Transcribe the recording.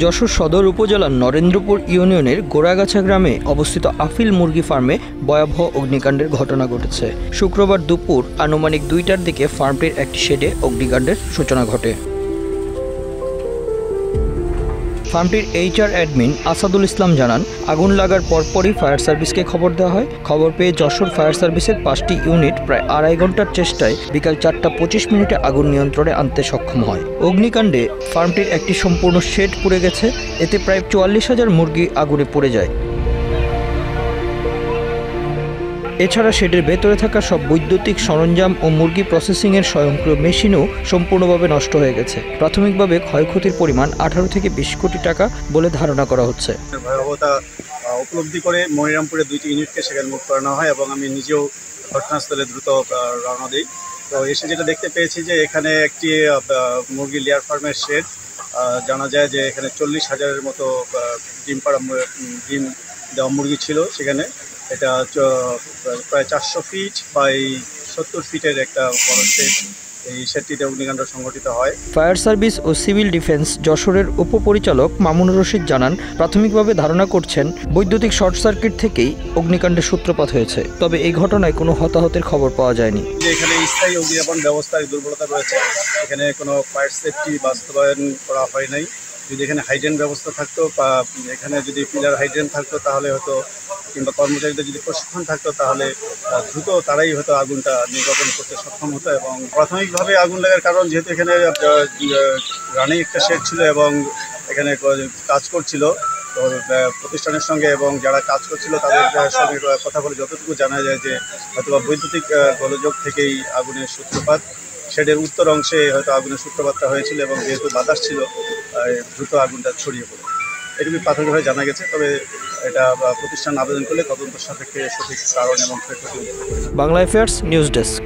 যশোর সদর উপজেলার নরেন্দ্রপুর ইউনিয়নের গোড়াগাছা গ্রামে অবস্থিত আফিল মুরগি ফার্মে ভয়াবহ অগ্নিকাণ্ডের ঘটনা ঘটেছে। শুক্রবার দুপুর আনুমানিক 2টার দিকে ফার্মটির একটি শেডে অগ্নিকাণ্ডের সূচনা ঘটে। ফার্মটির HR অ্যাডমিন আসাদুল ইসলাম জানান, আগুন লাগার পরপরই ফায়ার সার্ভিসকে খবর দেওয়া হয়। খবর পেয়ে যশোর ফায়ার সার্ভিসের 5টি ইউনিট প্রায় 2.5 ঘন্টার চেষ্টায় বিকাল 4টা 25 মিনিটে আগুন নিয়ন্ত্রণে আনতে সক্ষম হয়। অগ্নিকাণ্ডে ফার্মটির একটি সম্পূর্ণ শেড পুড়ে গেছে। এতে প্রায় 44,000 মুরগি আগুনে পুড়ে যায়। এছাড়া শেডের ভেতরে থাকা সব বৈদ্যুতিক সরঞ্জাম ও মুরগি প্রসেসিংয়ের স্বয়ংক্রিয় মেশিনও সম্পূর্ণভাবে নষ্ট হয়ে গেছে। প্রাথমিকভাবে ক্ষয়ক্ষতির পরিমাণ 18 থেকে 20 কোটি টাকা বলে ধারণা করা হচ্ছে। ভয়াবহতা উপলব্ধি করে মনিরামপুরে 2টি ইউনিটকে সেখানে মুভ করানো হয় এবং আমি নিজেও ঘটনাস্থলে দ্রুত রওনা দিই। তো এসে যেটা দেখতে পেয়েছি যে এখানে একটি মুরগি লেয়ার ফার্মের শেড, জানা যায় যে এখানে 40,000-এর মতো ডিম দেওয়া মুরগি ছিল সেখানে। এটা প্রায় 400 ফিট বাই 70 ফিটের একটা বড় শেড। এই শেডটিতে অগ্নিকাণ্ড সংঘটিত হয়। ফায়ার সার্ভিস ও সিভিল ডিফেন্স যশোরের উপপরিচালক মামুনুর রশিদ জানান, প্রাথমিকভাবে ধারণা করছেন বৈদ্যুতিক শর্ট সার্কিট থেকেই অগ্নিকাণ্ডের সূত্রপাত হয়েছে। তবে এই ঘটনায় কোনো হতাহতের খবর পাওয়া যায়নি। এখানে স্থায়ী অগ্নিনির্বাপণ ব্যবস্থায় দুর্বলতা রয়েছে। এখানে কোনো ফায়ার সেফটি বাস্তবায়ন করা হয় নাই। যদি এখানে হাইড্রেন ব্যবস্থা থাকতো বা এখানে যদি পিলার হাইড্রেন থাকতো তাহলে হয়তো, কিংবা কর্মচারীদের যদি প্রশিক্ষণ থাকতো তাহলে দ্রুত তারাই হয়তো আগুনটা নির্বাপন করতে সক্ষম হতো। এবং প্রাথমিকভাবে আগুন লাগার কারণ, যেহেতু এখানে রানিং একটা শেড ছিল এবং এখানে কাজ করছিল, তো প্রতিষ্ঠানের সঙ্গে এবং যারা কাজ করছিল তাদের সঙ্গে কথা বলে যতটুকু জানা যায় যে হয়তো বৈদ্যুতিক গোলযোগ থেকেই আগুনের সূত্রপাত। শেডের উত্তর অংশে হয়তো আগুনের সূত্রপাতটা হয়েছিল এবং যেহেতু বাতাস ছিল দ্রুত আগুনটা ছড়িয়ে পড়ে। এটুকু প্রাথমিকভাবে জানা গেছে। তবে এটা প্রতিষ্ঠান আবেদন করলে তদন্ত সাপেক্ষে সঠিক কারণ এবং ক্ষয়ক্ষতি। Bangla affairs news desk.